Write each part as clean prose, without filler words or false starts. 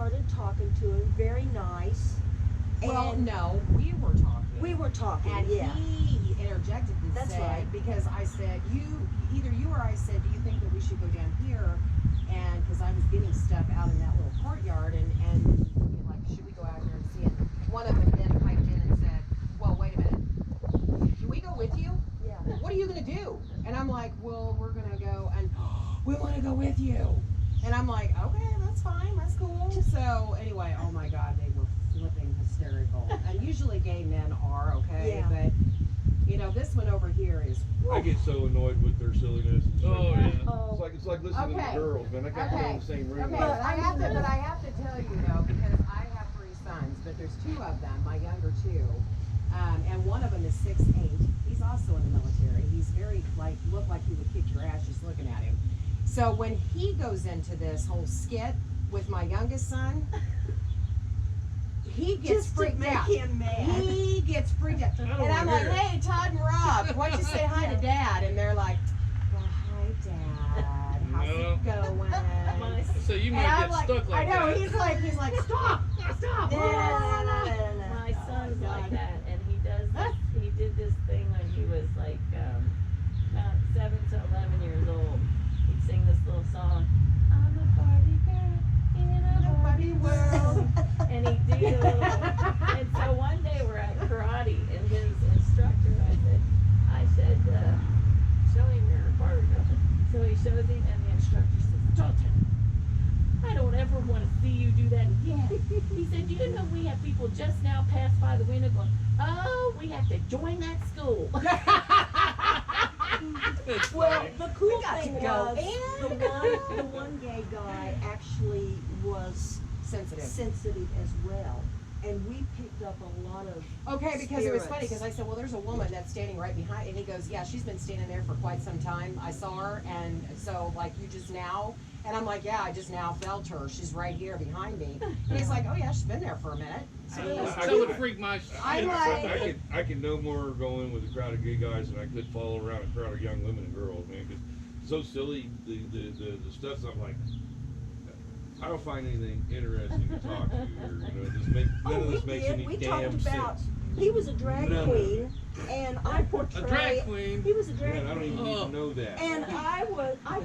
started talking to him, very nice. Well, And no, we were talking. we were talking, And yeah. he interjected and That's said, right. because I said, either you or I said, do you think that we should go down here? And because I was getting stuff out in that little courtyard, and you know, like, should we go out here and see it? One of them then piped in and said, well, wait a minute. Can we go with you? Yeah. What are you going to do? And I'm like, well, we're going to go, and we want to go with you. And I'm like, okay, that's fine, that's cool. So anyway, oh my God, they were flipping hysterical. And usually gay men are, okay? Yeah. But, you know, this one over here is, I get so annoyed with their silliness. And stuff. Oh, yeah. Oh, It's like listening to Okay. the girls, man. I can't Okay. go in the same room. okay, with but them. I have to tell you though, because I have 3 sons, but there's 2 of them, my younger 2. And one of them is 6'8". He's also in the military. He's very, look like he would kick your ass just looking at him. So when he goes into this whole skit with my youngest son, he gets just to freaked make out. him mad. He gets freaked out. don't And I'm wanna like, hear it. hey, Todd and Rob, why don't you say hi to Dad? And they're like, well, hi, Dad. How's No. it going? So you might And I'm get like, stuck like I know, that. he's like, stop. No, no, no, no, no, no. My son's like that, and he does this, he did this thing when he was like about 7 to 11 years old. He'd sing this little song, I'm a Barbie girl in a Barbie world. And he'd do the little, and so one day we're at karate, and his instructor, I said, show him your Barbie girl. So he shows him, and the instructor says, Dalton, I don't ever want to see you do that again. He said, do you know we have people just now pass by the window going, oh, we have to join that school. That's Well, funny. the cool We got to thing go. was the one gay guy actually was Sensitive. sensitive as well, and we picked up a lot of. Okay, because it was funny, spirits. because I said, well, there's a woman that's standing right behind, and he goes, yeah, she's been standing there for quite some time. I saw her, and so, like, you just now, and I'm like, yeah, I just now felt her. She's right here behind me. And he's like, oh, yeah, she's been there for a minute. So, That would freak my I'm like- I could no more go in with a crowd of gay guys than I could follow around a crowd of young women and girls, man. Because it's so silly, the stuff. I'm like, I don't find anything interesting to talk to, or you know, none of this makes any We damn talked about. sense. He was a drag No. queen, and I portray. A drag queen. He was a drag Man, I don't queen, even need Oh. to know that. and I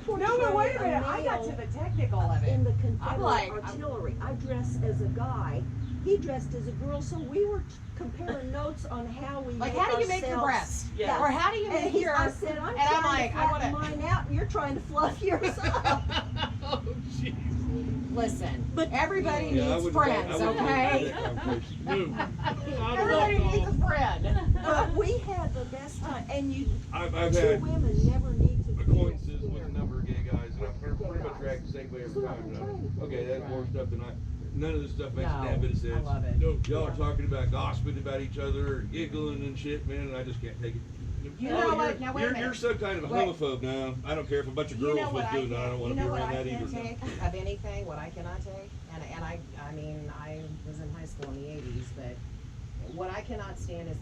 portrayed no, but wait a a minute. I got male to the technical of it. in the I'm Confederate like, artillery. I dressed as a guy. He dressed as a girl, so we were comparing notes on how we Like, make how do you make your ourselves- breast? Yeah. Or how do you And make he's, your... I said, I'm and I'm trying like, to I flatten wanna- mine out, and you're trying to fluff yours up. Oh, jeez. Listen, But- everybody Yeah, I needs wouldn't- I friends, wouldn't okay? have that conversation. No. Everybody needs a friend. But we had the best time, and you, I've two had women never need to be acquaintances with a scared. number of gay guys, and I'm pretty much react the same way every time. You know? Okay, that's more stuff than none of this stuff makes a damn bit of I sense. love it. No. Y'all are talking about gossiping about each other, and giggling and shit, man, and I just can't take it. You know what? Now, wait a You're minute. some kind of a Wait. homophobe now. I don't care if a bunch of You girls know was what doing that. I don't want to be around that can't either. take of anything, what I cannot take, and I mean, I was in high school in the 80s, but what I cannot stand is,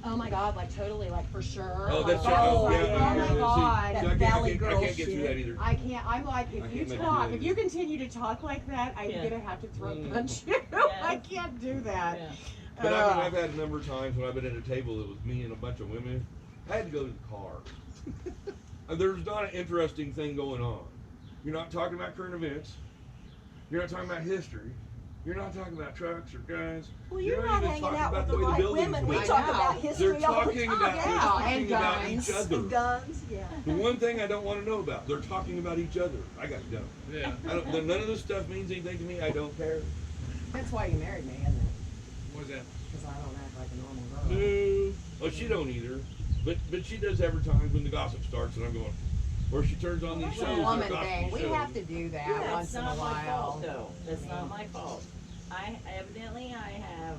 oh my God, like totally, like for sure. Oh, that's like, right. oh, Oh, like, yeah, oh my yeah, yeah. God. See, That I can't- Valley I Girl can't get through shit. that either. I can't, I'm like, I if can't you make it talk, either. if you continue to talk like that, I'm Yeah. gonna have to throat Mm. punch you. Yeah. I can't do that. Yeah. But I mean, I've had a number of times when I've been at a table that was me and a bunch of women. I had to go to the car. And there's not an interesting thing going on. You're not talking about current events. You're not talking about history. You're not talking about trucks or guns. Well, you're not even hanging talking out about with the way right buildings women. We were. I talk know. about They're history all the talking time. about, they're Yeah, talking and about guns. each other. And guns, yeah. The one thing I don't want to know about, they're talking about each other. I got to go. Yeah. None of this stuff means anything to me. I don't care. That's why you married me, isn't it? What's that? Because I don't act like a normal girl. No. Oh, she don't either. But she does every time when the gossip starts, and I'm going, or she turns on these It's shows. a they're woman gossipy thing. We shows. have to do that That's once in a not my while. fault, though. That's not my fault. I have,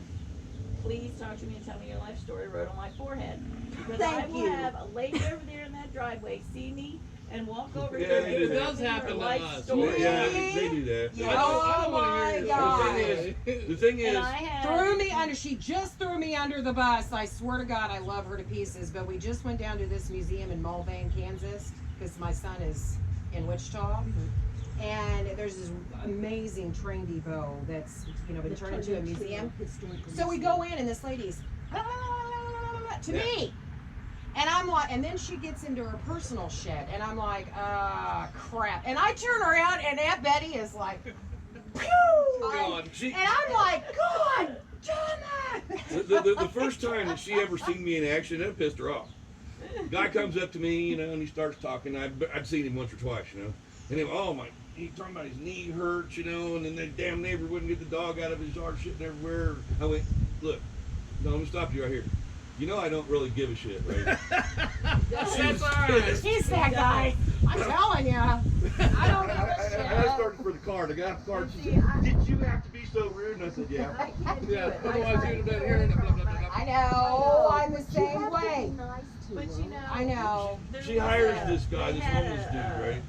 please talk to me and tell me your life story, wrote on my forehead. Because I Thank will you. have a lady over there in that driveway see me and walk over Yeah, here it and does tell me happen your to life us. story. Yeah, they do that. Yeah. I don't wanna Oh hear my your God. story. The thing is, And I have, Threw me under. She just threw me under the bus. I swear to God, I love her to pieces. But we just went down to this museum in Mulvane, Kansas, because my son is in Wichita. And there's this amazing train depot that's, been turned into a museum. So we go in and this lady's to me. And I'm like, and then she gets into her personal shit, and I'm like, crap. And I turn around, and Aunt Betty is like, pew! God, And I'm like, God damn it! the first time that she ever seen me in action, that pissed her off. Guy comes up to me, and he starts talking. I'd seen him once or twice, and then, he's talking about his knee hurts, and then that damn neighbor wouldn't get the dog out of his yard, shitting everywhere. I went, look, no, I'm gonna stop you right here. I don't really give a shit, right? That's alright. He's that guy. I'm telling you. I don't give a I shit. started for the car. The guy at the car, she said, did you have to be so rude? And I said, yeah. I can't do Yeah, it. otherwise you'd have been hearing it, blah, blah, blah, blah. I know. I'm the You same have to way. be nice to But them. you know, I know. there She was hires a- this guy, they this had homeless dude, right?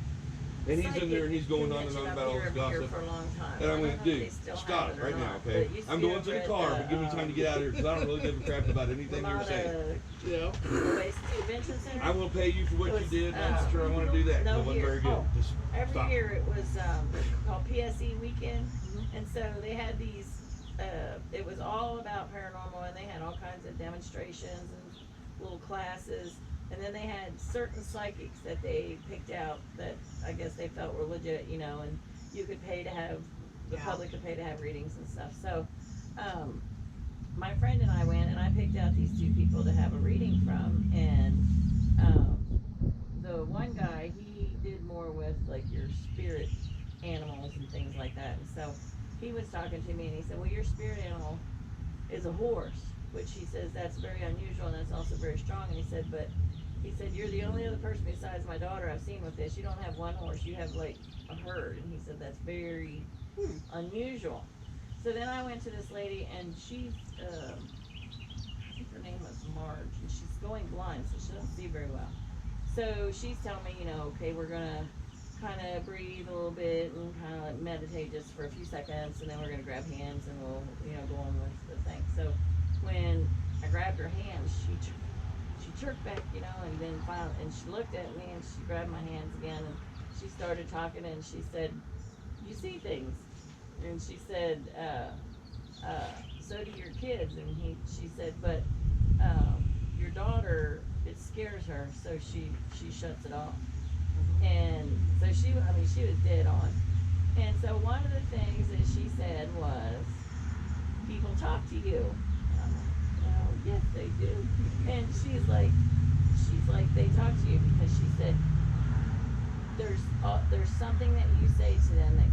And he's in there and he's going on and on about all this gossip. For a long time. And I don't went, know if they dude, still stop have it or right now, not, okay? but used to I'm be going to the over car, at but give me time to get out of here because I don't really give a crap about anything you're saying. Yeah. Waste Convention Center. I will pay you for what It you was, did, and I'm sure I want to do that. no, That wasn't here. very good. Oh, Just Every stop. year it was called PSE weekend, and so they had these. It was all about paranormal, and they had all kinds of demonstrations and little classes. And then they had certain psychics that they picked out that I guess they felt were legit, and you could pay to have, the Yeah. public could pay to have readings and stuff. So, my friend and I went and I picked out these two people to have a reading from. And, the one guy, he did more with like your spirit animals and things like that. And so he was talking to me and he said, well, your spirit animal is a horse, which he says that's very unusual and that's also very strong. And he said, you're the only other person besides my daughter I've seen with this. You don't have one horse, you have like a herd. And he said that's very unusual. So then I went to this lady and she's, I think her name was Marge, and she's going blind, so she doesn't see very well. So she's telling me, okay, we're gonna kind of breathe a little bit and kind of like meditate just for a few seconds, and then we're gonna grab hands and we'll, go on with the thing. So when I grabbed her hands, she jerked back, and then finally, and she looked at me and she grabbed my hands again and she started talking and she said, you see things. And she said, so do your kids. And she said, but your daughter, it scares her, so she shuts it off. And so she was dead on. And so one of the things that she said was, people talk to you. And I'm like, oh, yes, they do. And she's like, they talk to you because she said, there's something that you say to them that